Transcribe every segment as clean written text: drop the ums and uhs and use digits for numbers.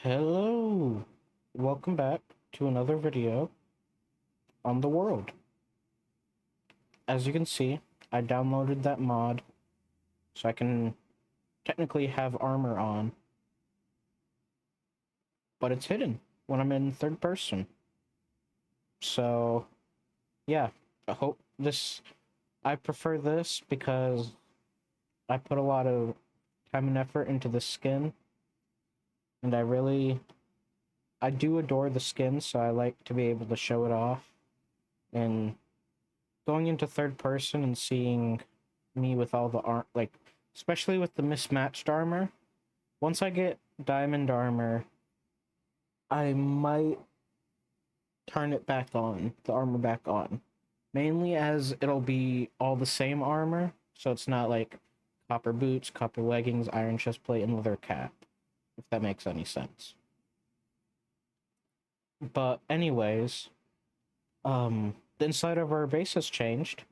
Hello, welcome back to another video on the world. As you can see, I downloaded that mod so I can technically have armor on, but it's hidden when I'm in third person. So, yeah, I prefer this because I put a lot of time and effort into the skin, and I do adore the skin, so I like to be able to show it off. And going into third person and seeing me with all the like, especially with the mismatched armor. Once I get diamond armor, I might turn it back on, the armor back on. Mainly as it'll be all the same armor, so it's not like copper boots, copper leggings, iron chest plate, and leather cap, if that makes any sense. But anyways, the inside of our base has changed.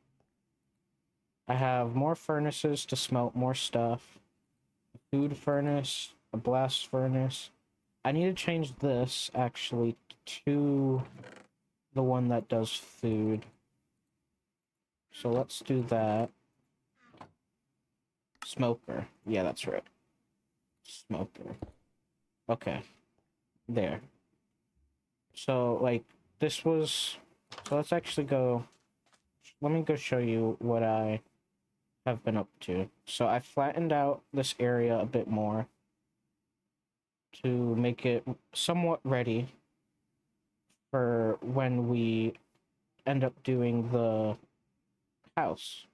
I have more furnaces to smelt more stuff. A food furnace, a blast furnace. I need to change this actually to the one that does food. So let's do that. Smoker. Yeah, that's right. Smoker. Okay. There. So, like, this was... So let's actually go... Let me go show you what I have been up to. So I flattened out this area a bit more to make it somewhat ready for when we end up doing the house.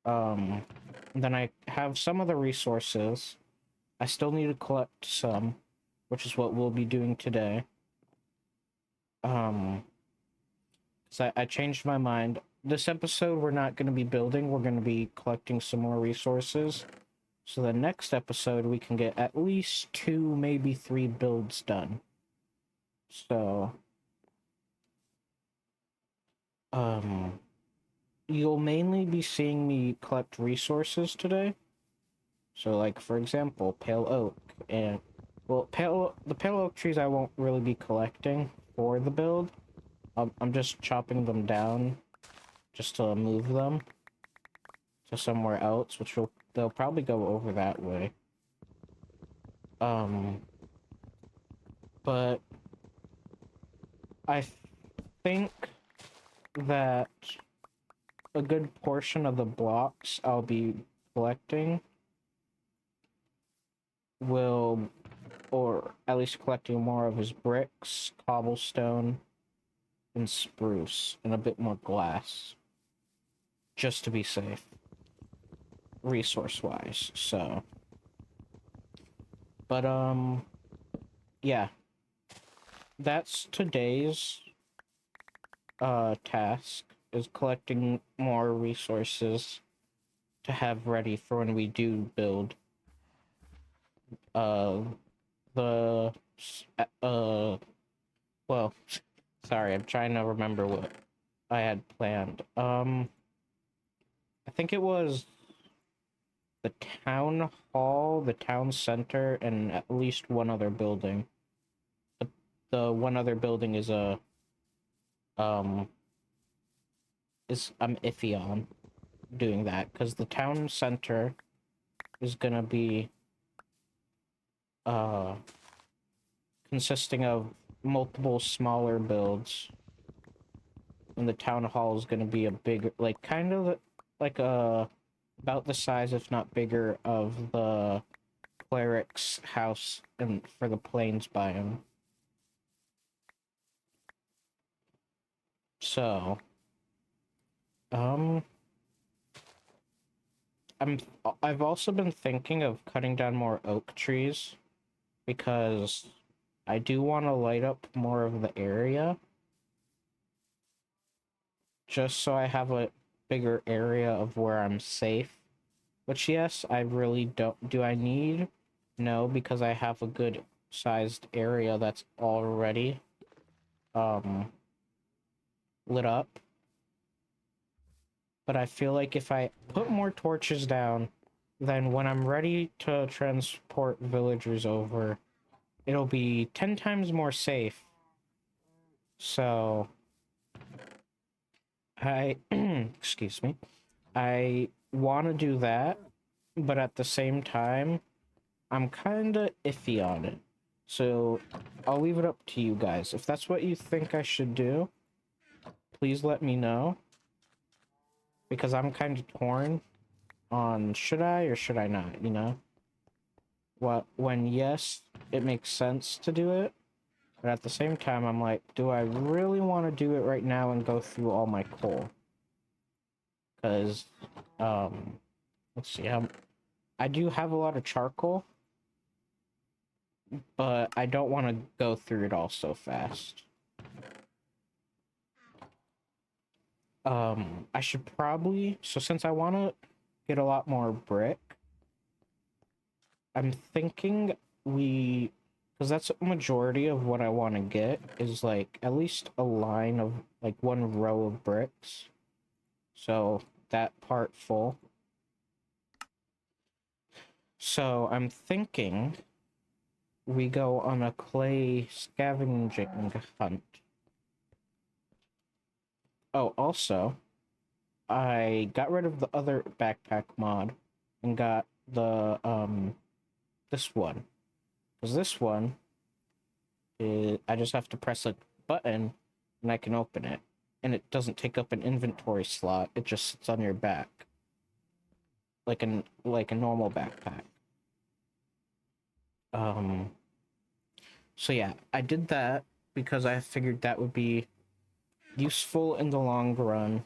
Um, then I have some of the resources. I still need to collect some, which is what we'll be doing today. So I changed my mind. This episode, we're not going to be building, we're going to be collecting some more resources. So the next episode, we can get at least 2, maybe 3 builds done. So, you'll mainly be seeing me collect resources today. So, like, for example, pale oak and... Well, the pale oak trees I won't really be collecting for the build. I'm just chopping them down just to move them to somewhere else, which they'll probably go over that way. But I think that a good portion of the blocks I'll be collecting will, or at least collecting more of his bricks, cobblestone, and spruce, and a bit more glass. Just to be safe. Resource-wise, so... But, yeah. That's today's, task, is collecting more resources to have ready for when we do build. Uh, the, well, sorry, I'm trying to remember what I had planned. I think it was the town hall, the town center, and at least one other building. The one other building is um, I'm iffy on doing that, because the town center is gonna be, uh, consisting of multiple smaller builds, and the town hall is gonna be a bigger, like, kind of like about the size, if not bigger, of the cleric's house and for the plains biome. So, um, I've also been thinking of cutting down more oak trees because I do want to light up more of the area just so I have a bigger area of where I'm safe. Which, yes, I really don't. Do I need? No, because I have a good sized area that's already um lit up. But I feel like if I put more torches down, then when I'm ready to transport villagers over, it'll be 10 times more safe. So I excuse me. I want to do that, but at the same time, I'm kind of iffy on it. So I'll leave it up to you guys. If that's what you think I should do, please let me know. Because I'm kind of torn on should I or should I not, you know? What when yes, it makes sense to do it. But at the same time, I'm like, do I really want to do it right now and go through all my coal? Because, let's see, I do have a lot of charcoal, but I don't want to go through it all so fast. I should probably, so since I want to get a lot more brick, I'm thinking because that's a majority of what I want to get is like at least a line of like one row of bricks. So that part full. So I'm thinking we go on a clay scavenging hunt. Oh, also, I got rid of the other backpack mod and got the this one. Because this one is I just have to press a button and I can open it. And it doesn't take up an inventory slot. It just sits on your back. Like a normal backpack. So yeah, I did that because I figured that would be useful in the long run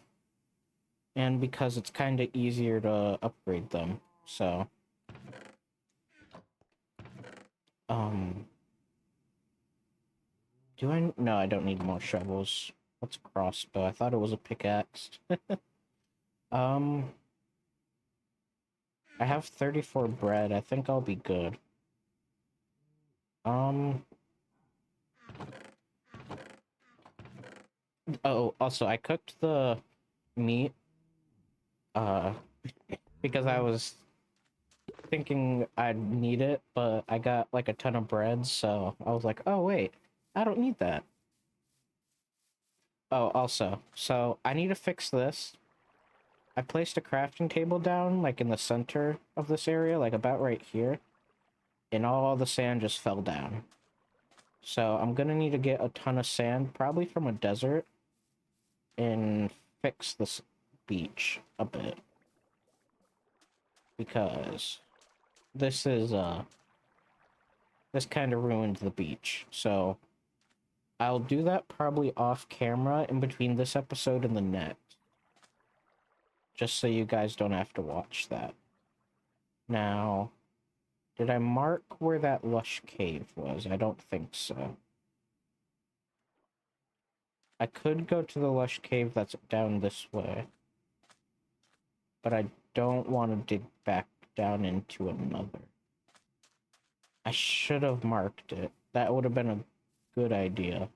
and because it's kind of easier to upgrade them. So do I no, I don't need more shovels. What's a crossbow? I thought it was a pickaxe. um I have 34 bread. I think I'll be good. Um oh, also I cooked the meat uh because I was thinking I'd need it, but I got like a ton of bread, so I was like, oh wait, I don't need that. Oh, also, so I need to fix this. I placed a crafting table down like in the center of this area, like about right here, and all the sand just fell down. So I'm gonna need to get a ton of sand, probably from a desert, and fix this beach a bit. Because this is this kind of ruined the beach. So I'll do that probably off camera in between this episode and the next. Just so you guys don't have to watch that. Now, did I mark where that lush cave was? I don't think so. I could go to the lush cave that's down this way. But I don't want to dig back down into another. I should have marked it. That would have been a good idea.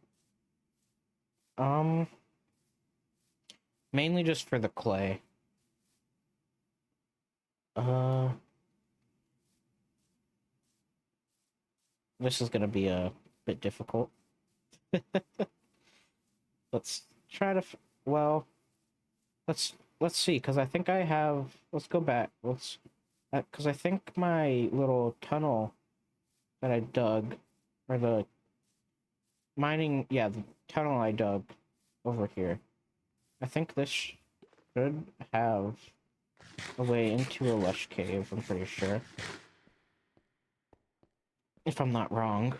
Mainly just for the clay. This is gonna be a bit difficult. Let's try to, well, let's see, because I think I have, let's go back. Because I think my little tunnel that I dug, or the mining, yeah, the tunnel I dug over here. I think this should have a way into a lush cave, I'm pretty sure. If I'm not wrong.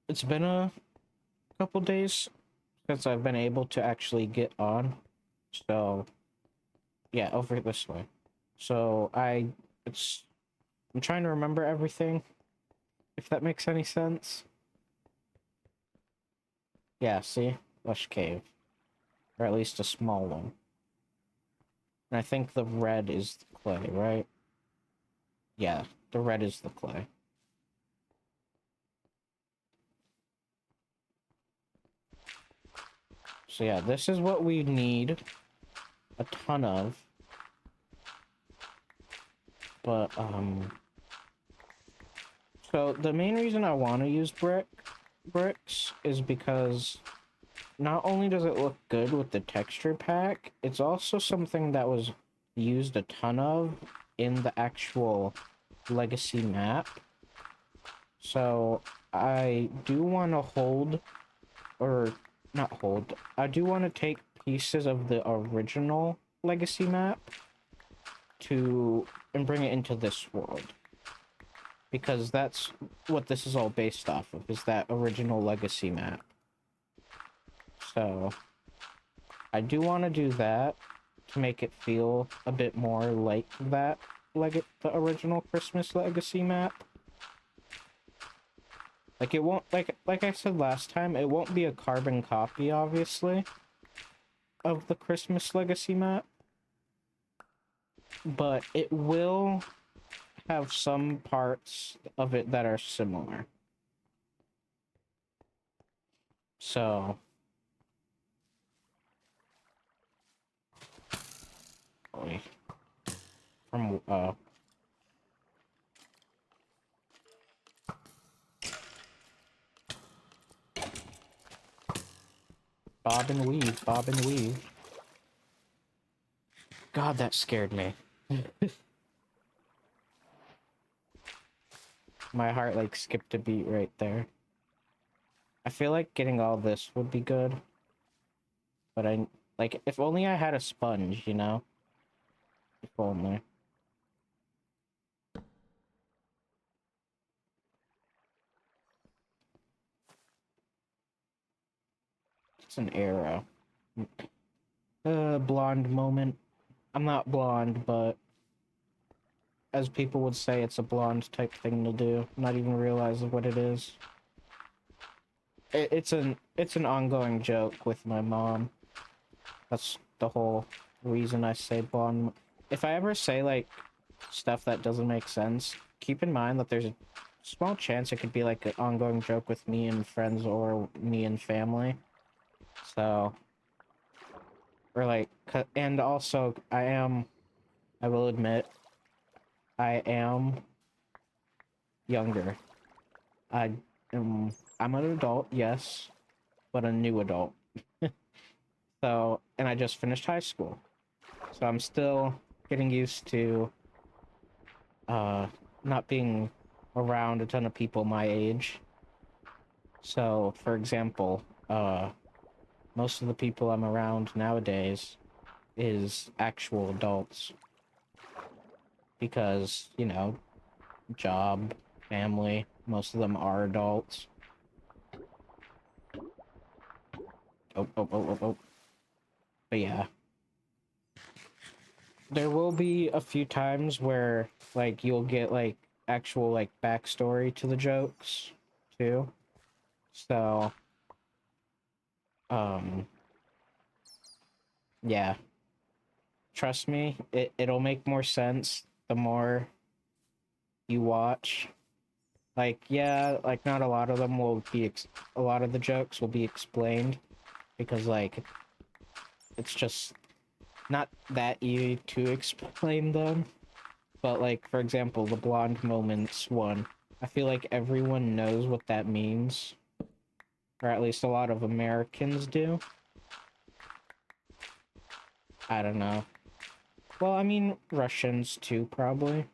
It's been a couple days since I've been able to actually get on. So, yeah, over this way. So, I'm trying to remember everything, if that makes any sense. Yeah, see? Lush cave. Or at least a small one. And I think the red is the clay, right? Yeah, the red is the clay. So yeah, this is what we need a ton of. But, So the main reason I want to use bricks is because not only does it look good with the texture pack, it's also something that was used a ton of in the actual Legacy map. So I do want to hold, or not hold, I do want to take pieces of the original Legacy map and bring it into this world. Because that's what this is all based off of, is that original Legacy map. So I do want to do that to make it feel a bit more like that, like the original Christmas Legacy map. Like it won't, like I said last time, it won't be a carbon copy, obviously, of the Christmas Legacy map, but it will have some parts of it that are similar. So from bob and weave, bob and weave. God, that scared me. My heart like skipped a beat right there. I feel like getting all this would be good, but like if only I had a sponge, you know? If only. It's an arrow. Blonde moment. I'm not blonde, but as people would say, it's a blonde type thing to do. Not even realize what it is. It's an ongoing joke with my mom. That's the whole reason I say blonde. If I ever say like stuff that doesn't make sense, keep in mind that there's a small chance it could be like an ongoing joke with me and friends or me and family. So, or like, and also I will admit, I am younger. I I'm an adult, yes, but a new adult. So, and I just finished high school. So I'm still getting used to not being around a ton of people my age. So, for example, most of the people I'm around nowadays is actual adults. Because, you know, job, family, most of them are adults. Oh. But yeah. There will be a few times where, like, you'll get, like, actual, like, backstory to the jokes, too. So, yeah. Trust me, it'll make more sense the more you watch. Like, yeah, like, not a lot of them will be, a lot of the jokes will be explained, because, like, it's just not that easy to explain them. But, like, for example, the blonde moments one, I feel like everyone knows what that means. Or at least a lot of Americans do. I don't know. Well, I mean, Russians too, probably.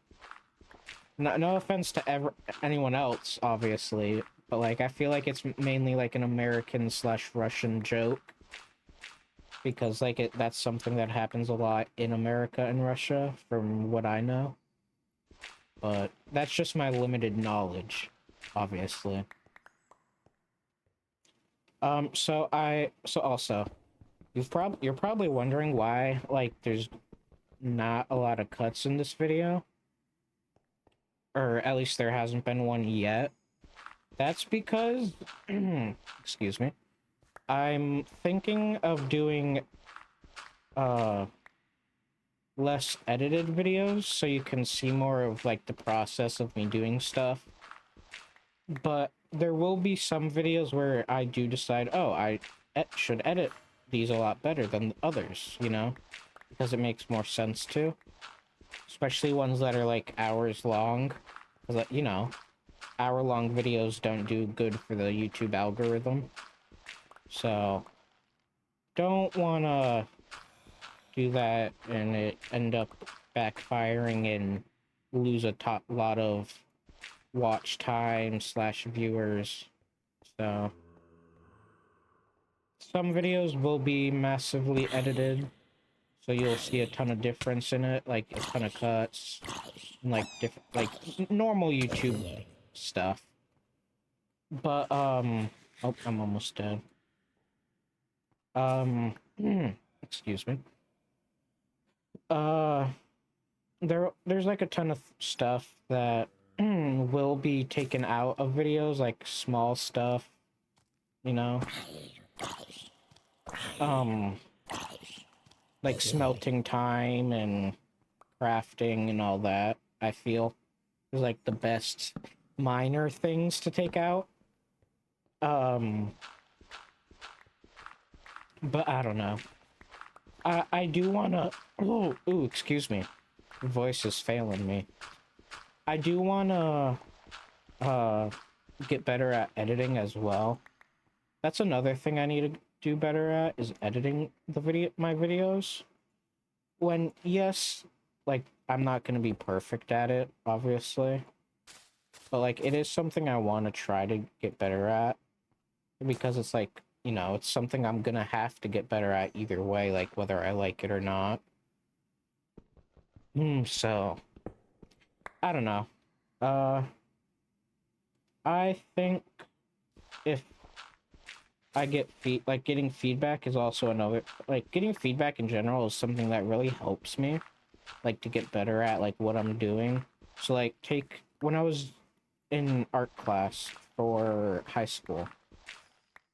No offense to anyone else, obviously, but, like, I feel like it's mainly, like, an American/Russian joke. Because, like, that's something that happens a lot in America and Russia, from what I know. But that's just my limited knowledge, obviously. So also, you're probably wondering why, like, there's not a lot of cuts in this video. Or at least there hasn't been one yet. That's because, excuse me, I'm thinking of doing, less edited videos, so you can see more of, like, the process of me doing stuff. But there will be some videos where I do decide, oh, I should edit these a lot better than others, you know? Because it makes more sense to. Especially ones that are, like, hours long. Because, you know, hour-long videos don't do good for the YouTube algorithm. So, don't wanna do that and it end up backfiring and lose a lot of watch time / viewers. So, some videos will be massively edited, so you'll see a ton of difference in it, like a ton of cuts, and like different, like normal YouTube stuff. But oh, I'm almost dead. Excuse me. Uh, there's like a ton of stuff that will be taken out of videos, like small stuff, you know. Um, like smelting time and crafting and all that, I feel is like the best minor things to take out. But I don't know. I do wanna. Ooh, excuse me. Voice is failing me. I do wanna uh get better at editing as well. That's another thing I need to do better at is editing my videos. When yes, like I'm not gonna be perfect at it, obviously. But like it is something I want to try to get better at because it's like, you know, it's something I'm gonna have to get better at either way, like whether I like it or not. So I don't know. Uh I think if I get getting feedback is also another, like getting feedback in general is something that really helps me like to get better at like what I'm doing. So like take when I was in art class for high school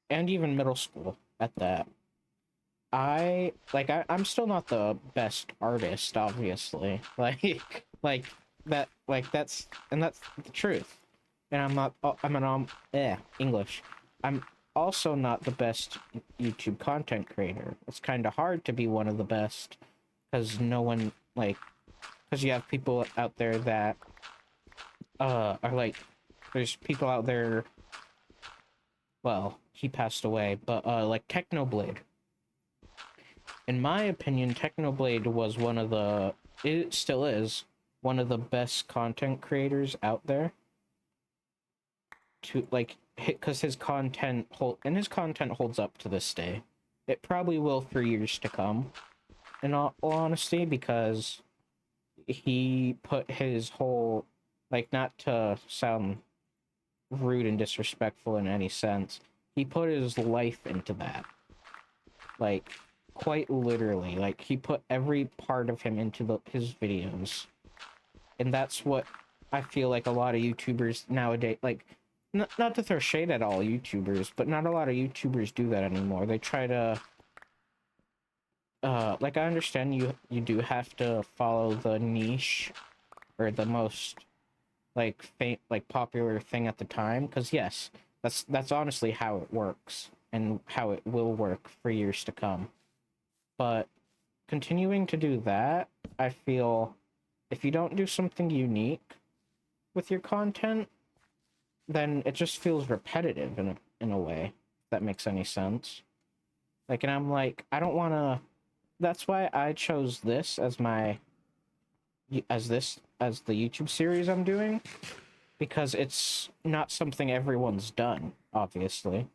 and even middle school at that. I'm still not the best artist, obviously. Like that's the truth. And I'm not I'm an English. I'm also not the best YouTube content creator. It's kind of hard to be one of the best because no one because you have people out there that are like there's people out there, well, he passed away, but like Technoblade. In my opinion, Technoblade was it still is one of the best content creators out there. To like, because his content holds up to this day. It probably will for years to come. In all honesty, because he put his whole, like, not to sound rude and disrespectful in any sense, he put his life into that. Like, quite literally. Like, he put every part of him into his videos. And that's what I feel like a lot of YouTubers nowadays, like, not to throw shade at all YouTubers, but not a lot of YouTubers do that anymore. They try to, like, I understand you do have to follow the niche or the most like popular thing at the time, because yes, that's honestly how it works and how it will work for years to come. But continuing to do that, I feel if you don't do something unique with your content, then it just feels repetitive in a way, if that makes any sense. Like, and I'm like, I don't want to. That's why I chose this as as the YouTube series I'm doing, because it's not something everyone's done, obviously.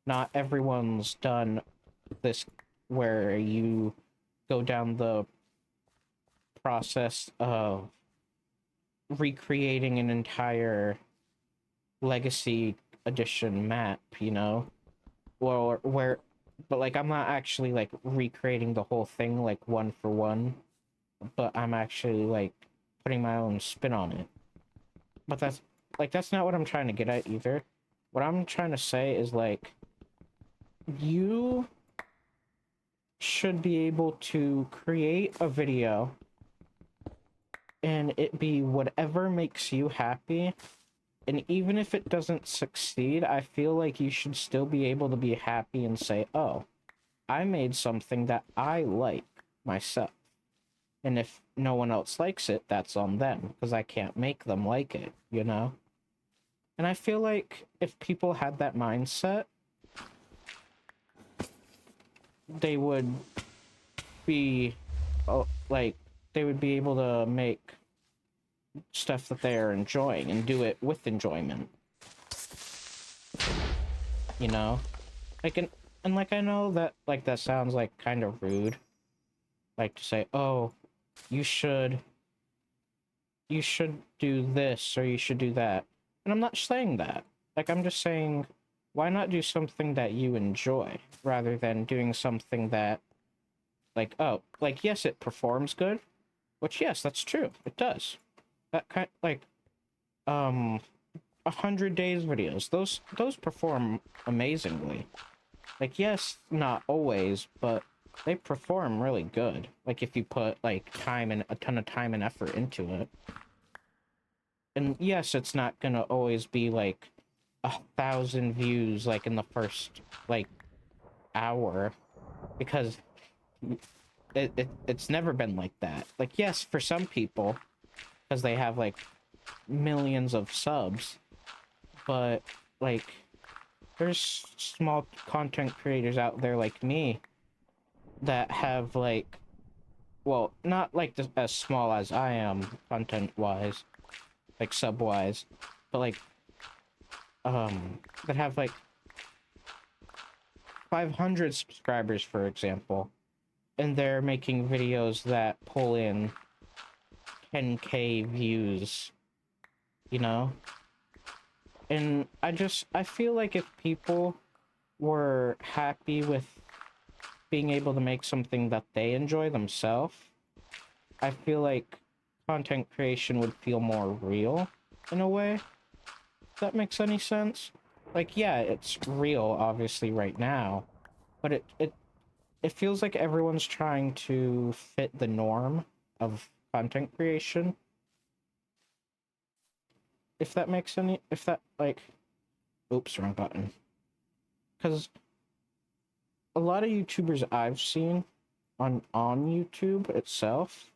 Not everyone's done this where you go down the process of recreating an entire legacy edition map, you know? Or where but like I'm not actually like recreating the whole thing like one for one, but I'm actually like putting my own spin on it. But that's not what I'm trying to get at either. What I'm trying to say is like you should be able to create a video and it be whatever makes you happy. And even if it doesn't succeed, I feel like you should still be able to be happy and say, oh, I made something that I like myself. And if no one else likes it, that's on them, because I can't make them like it, you know? And I feel like if people had that mindset, they would be like they would be able to make stuff that they're enjoying and do it with enjoyment, you know? Like and like I know that like that sounds like kind of rude, like to say, "Oh, you should you should do this or you should do that." And I'm not saying that. Like I'm just saying why not do something that you enjoy rather than doing something that like, oh, like yes, it performs good, which yes, that's true. It does. That kind like 100 days videos. Those perform amazingly. Like yes, not always, but they perform really good. Like if you put like time and a ton of time and effort into it. And yes, it's not gonna always be like 1,000 views like in the first like hour because it's never been like that. Like yes, for some people, because they have like millions of subs, but like there's small content creators out there like me that have like, well, not like as small as I am content wise, like sub wise, but like that have like 500 subscribers, for example, and they're making videos that pull in 10K views, you know? And I feel like if people were happy with being able to make something that they enjoy themselves, I feel like content creation would feel more real in a way. If that makes any sense? Like, yeah, it's real, obviously, right now, but it feels like everyone's trying to fit the norm of content creation. If that makes any, if that like, oops, wrong button. Because a lot of YouTubers I've seen on YouTube itself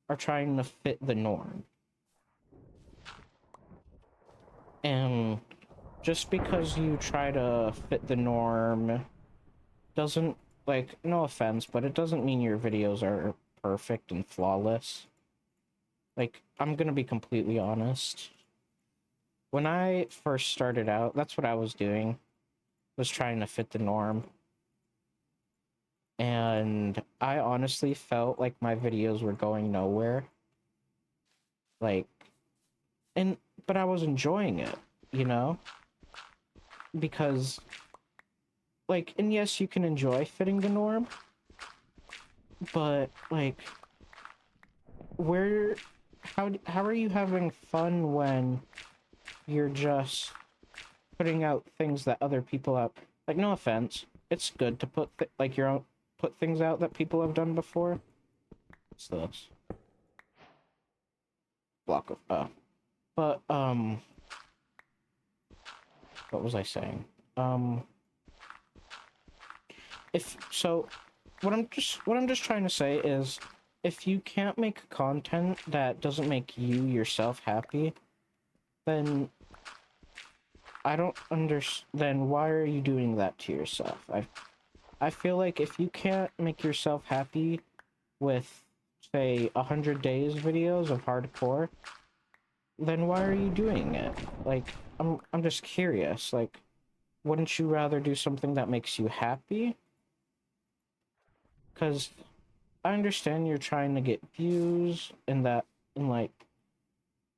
are trying to fit the norm. And just because you try to fit the norm doesn't, like, no offense, but it doesn't mean your videos are perfect and flawless. Like, I'm gonna be completely honest. When I first started out, that's what I was doing, was trying to fit the norm. And I honestly felt like my videos were going nowhere. Like, and, but I was enjoying it, you know? Because, like, and yes, you can enjoy fitting the norm, but, like, where, how are you having fun when you're just putting out things that other people have, like, no offense, it's good to put like your own, put things out that people have done before. What's this? Block of but what was I saying? If so, what I'm just trying to say is, if you can't make content that doesn't make you yourself happy, then I don't understand. Then why are you doing that to yourself? I feel like if you can't make yourself happy with, say, 100 days videos of hardcore, then why are you doing it? Like, I'm just curious. Like, wouldn't you rather do something that makes you happy? Because I understand you're trying to get views and that, and like,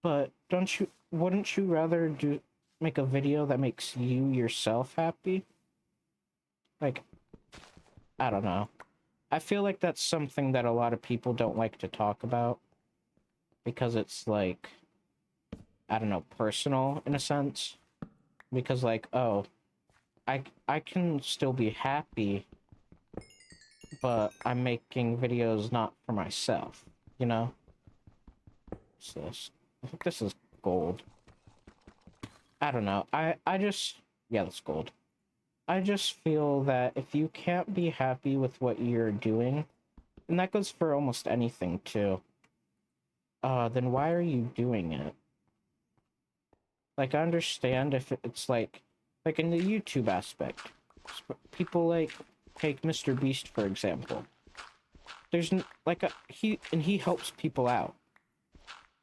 but wouldn't you rather make a video that makes you yourself happy? Like, I don't know. I feel like that's something that a lot of people don't like to talk about because it's like, I don't know, personal in a sense. Because like, oh, I can still be happy, but I'm making videos not for myself, you know? What's this? I think this is gold. I don't know. I just, yeah, that's gold. I just feel that if you can't be happy with what you're doing, and that goes for almost anything too, then why are you doing it? Like, I understand if it's like in the YouTube aspect. People like take Mr. Beast for example. Like he helps people out.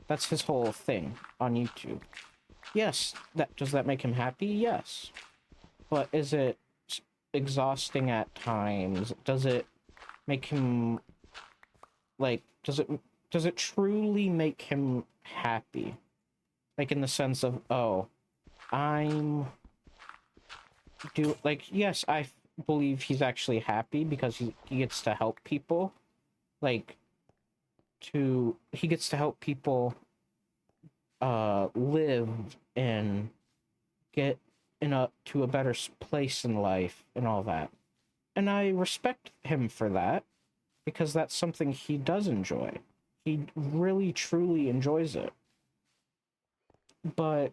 That's his whole thing on YouTube. Yes, that does that make him happy? Yes. But is it exhausting at times? Does it make him like does it truly make him happy? Like in the sense of, oh, I'm do like yes, believe he's actually happy because he gets to help people. Like he gets to help people live and get to a better place in life and all that. And I respect him for that because that's something he does enjoy. He really truly enjoys it. But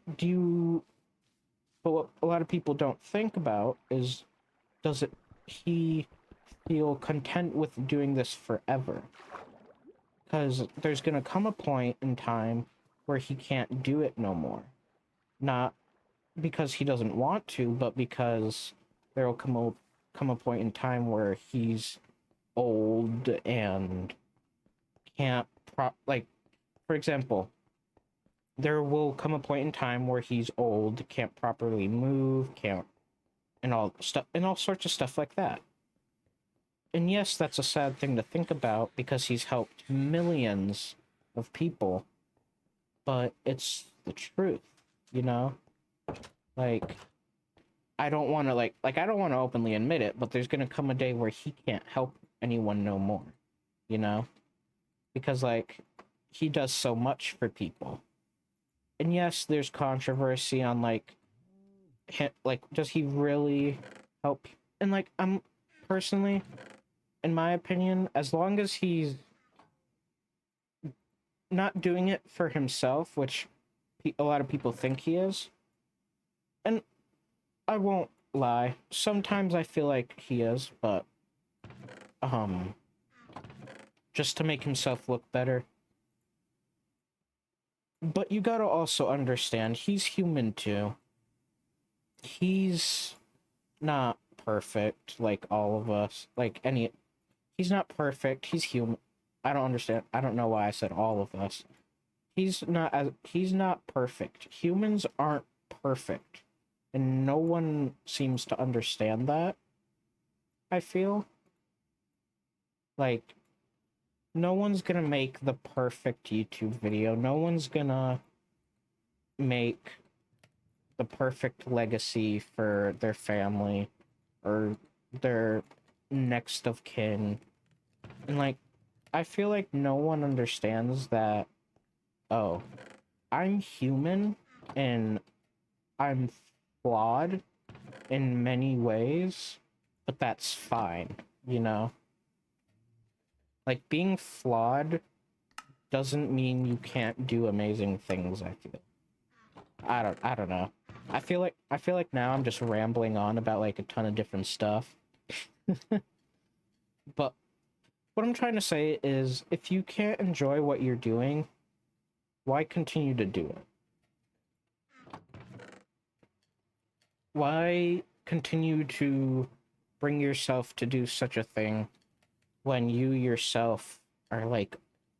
but what a lot of people don't think about is, does it he feel content with doing this forever? Because there's going to come a point in time where he can't do it no more. Not because he doesn't want to, but because there will come a point in time where he's old and can't like, for example, there will come a point in time where he's old, can't properly move, can't and all sorts of stuff like that. And yes, that's a sad thing to think about because he's helped millions of people, but it's the truth, you know? Like, I don't want to I don't want to openly admit it, but there's going to come a day where he can't help anyone no more, you know? Because like he does so much for people. And yes, there's controversy on like does he really help? And like I'm personally, in my opinion, as long as he's not doing it for himself, which a lot of people think he is, and I won't lie, sometimes I feel like he is, but um just to make himself look better. But you gotta also understand, he's human too. He's not perfect like all of us. He's not perfect. He's human. I don't understand. I don't know why I said all of us. He's not perfect. Humans aren't perfect. And no one seems to understand that. I feel like no one's gonna make the perfect YouTube video. No one's gonna make the perfect legacy for their family or their next of kin. And like, I feel like no one understands that, oh, I'm human and I'm flawed in many ways, but that's fine, you know? Like, being flawed doesn't mean you can't do amazing things, I feel. I don't know. I feel like now I'm just rambling on about like a ton of different stuff. But what I'm trying to say is, if you can't enjoy what you're doing, why continue to do it? Why continue to bring yourself to do such a thing when you yourself are like,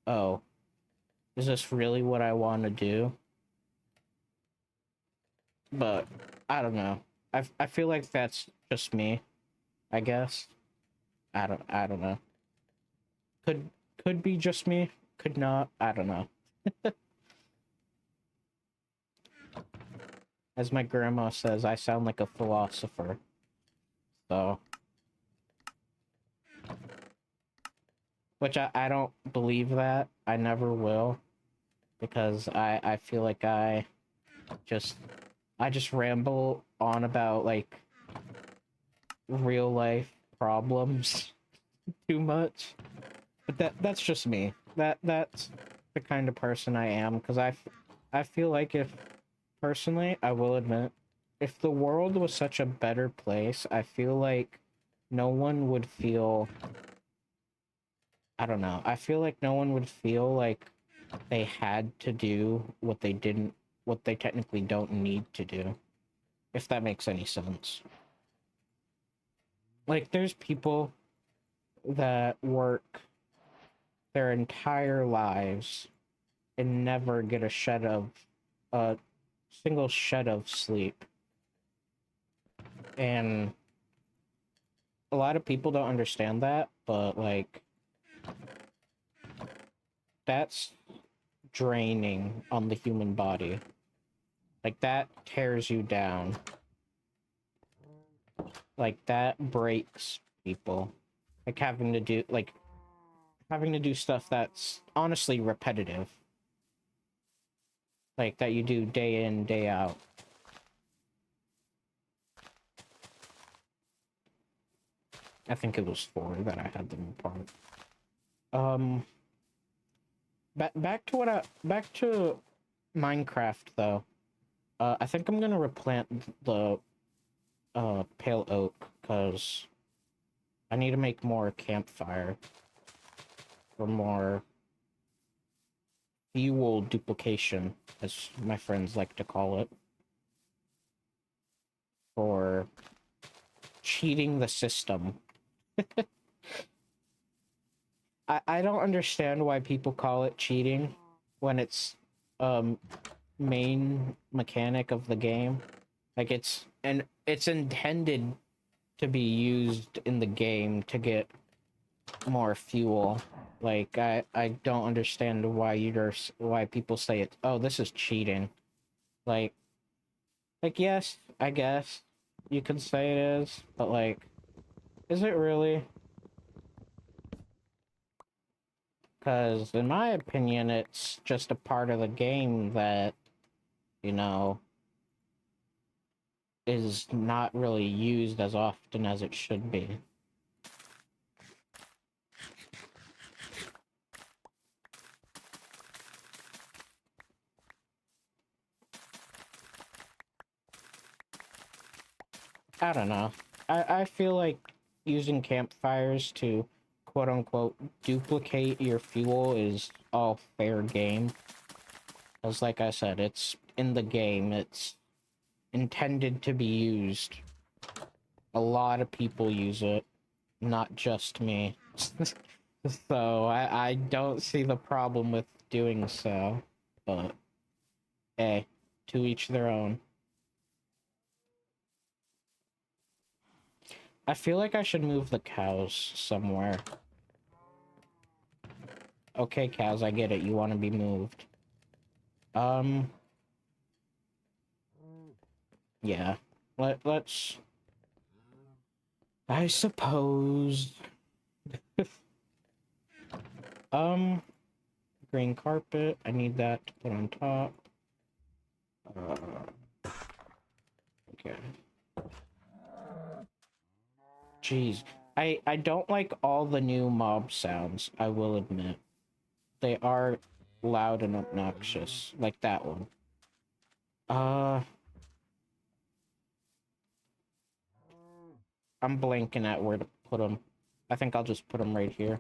oh, is this really what I want to do? But I don't know. I feel like that's just me, I guess. I don't know. Could could be just me, could not. I don't know. As my grandma says, I sound like a philosopher. So, which I don't believe that. I never will, because I feel like just I just ramble on about like real life problems too much. But that's just me. That's the kind of person I am, because I feel like, if personally, I will admit, if the world was such a better place, I feel like no one would feel, I don't know. I feel like no one would feel like they had to do what they didn't what they technically don't need to do, if that makes any sense. Like, there's people that work their entire lives and never get a single shed of sleep. And a lot of people don't understand that, but like that's draining on the human body. Like that tears you down. Like that breaks people. Like having to do stuff that's honestly repetitive. Like that you do day in, day out. I think it was 4 that I had them apart. Back to Minecraft though. I think I'm gonna replant the pale oak because I need to make more campfire for more fuel duplication, as my friends like to call it, for cheating the system. I don't understand why people call it cheating when it's main mechanic of the game. Like it's intended to be used in the game to get more fuel. Like I don't understand why people say it. Oh, this is cheating. Like yes, I guess you could say it is, but like, is it really? Because in my opinion, it's just a part of the game that, you know, is not really used as often as it should be. I don't know. I feel like using campfires to quote unquote duplicate your fuel is all fair game. Because like I said, it's in the game, it's intended to be used. A lot of people use it, not just me. So I don't see the problem with doing so. But hey, to each their own. I feel like I should move the cows somewhere. Okay, cows, I get it. You want to be moved. Yeah. Let's... I suppose... um, green carpet. I need that to put on top. Okay. Jeez. I don't like all the new mob sounds, I will admit. They are loud and obnoxious, like that one. I'm blanking at where to put them. I think I'll just put them right here.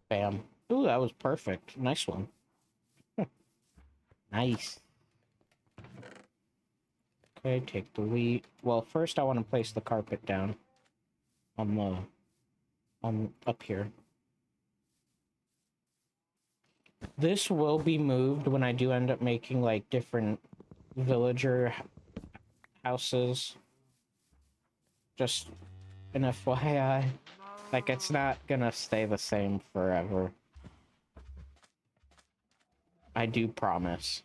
Bam. Ooh, that was perfect. Nice one. Nice. Okay, take the wheat. Well, first I want to place the carpet down on up here. This will be moved when I do end up making like different villager houses. Just an FYI. Like it's not gonna stay the same forever. I do promise.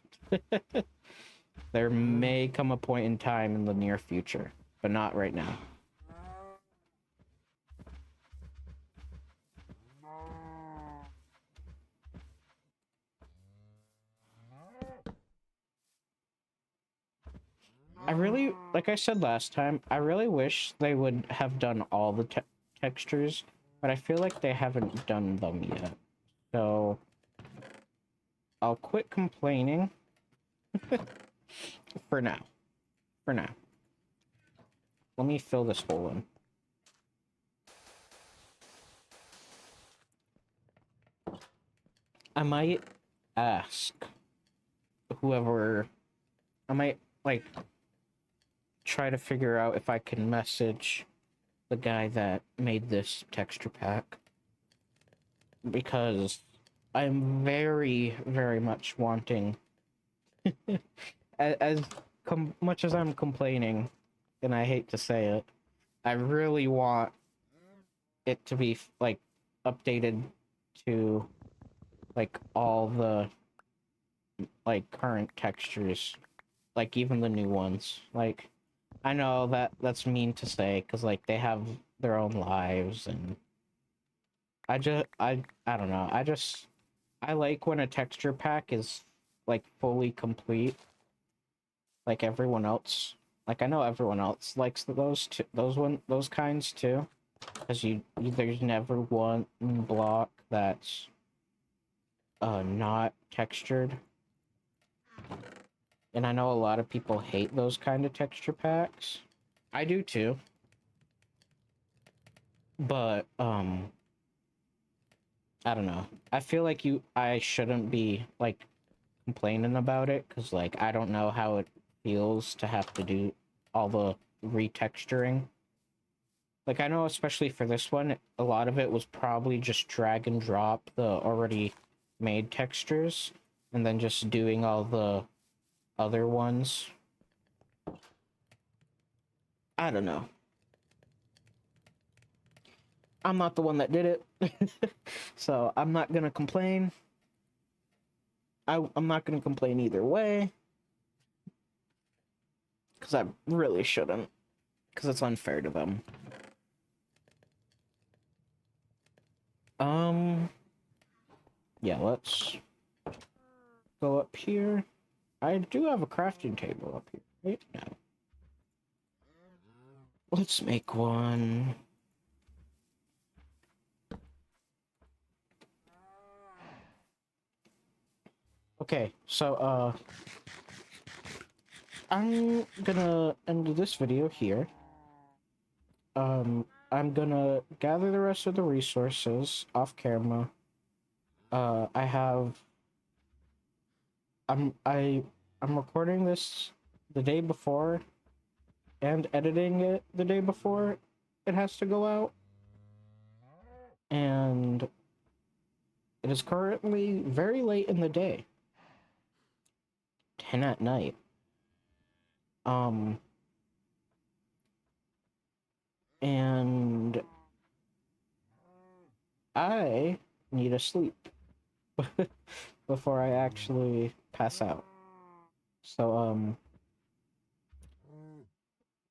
There may come a point in time in the near future, but not right now. I really, like I said last time, I really wish they would have done all the textures, but I feel like they haven't done them yet. So, I'll quit complaining for now. For now. let me fill this hole in. I might ask whoever, I might, like, try to figure out if I can message the guy that made this texture pack. Because I'm very, very much wanting, as much as I'm complaining, and I hate to say it, I really want it to be, like, updated to, like, all the, like, current textures, like, even the new ones. Like, I know that that's mean to say, because, like, they have their own lives, and I don't know, I like when a texture pack is, like, fully complete, like everyone else. Like, I know everyone else likes those kinds too, because there's never one block that's not textured. And I know a lot of people hate those kind of texture packs. I do too. But I don't know. I feel like I shouldn't be, like, complaining about it, because, like, I don't know how it feels to have to do all the retexturing. Like, I know especially for this one, a lot of it was probably just drag and drop the already made textures and then just doing all the other ones. I don't know. I'm not the one that did it. So I'm not gonna complain. I'm not gonna complain either way. Because I really shouldn't. Because it's unfair to them. Yeah, let's go up here. I do have a crafting table up here right now. Let's make one. Okay, so, I'm gonna end this video here. I'm gonna gather the rest of the resources off camera. I have... I'm recording this the day before and editing it the day before it has to go out. And it is currently very late in the day. 10 at night. And I need to sleep before I actually pass out. So,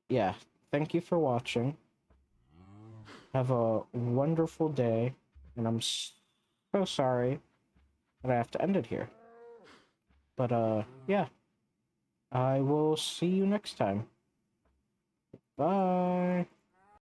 yeah, thank you for watching. Have a wonderful day, and I'm so sorry that I have to end it here. But, yeah, I will see you next time. Bye!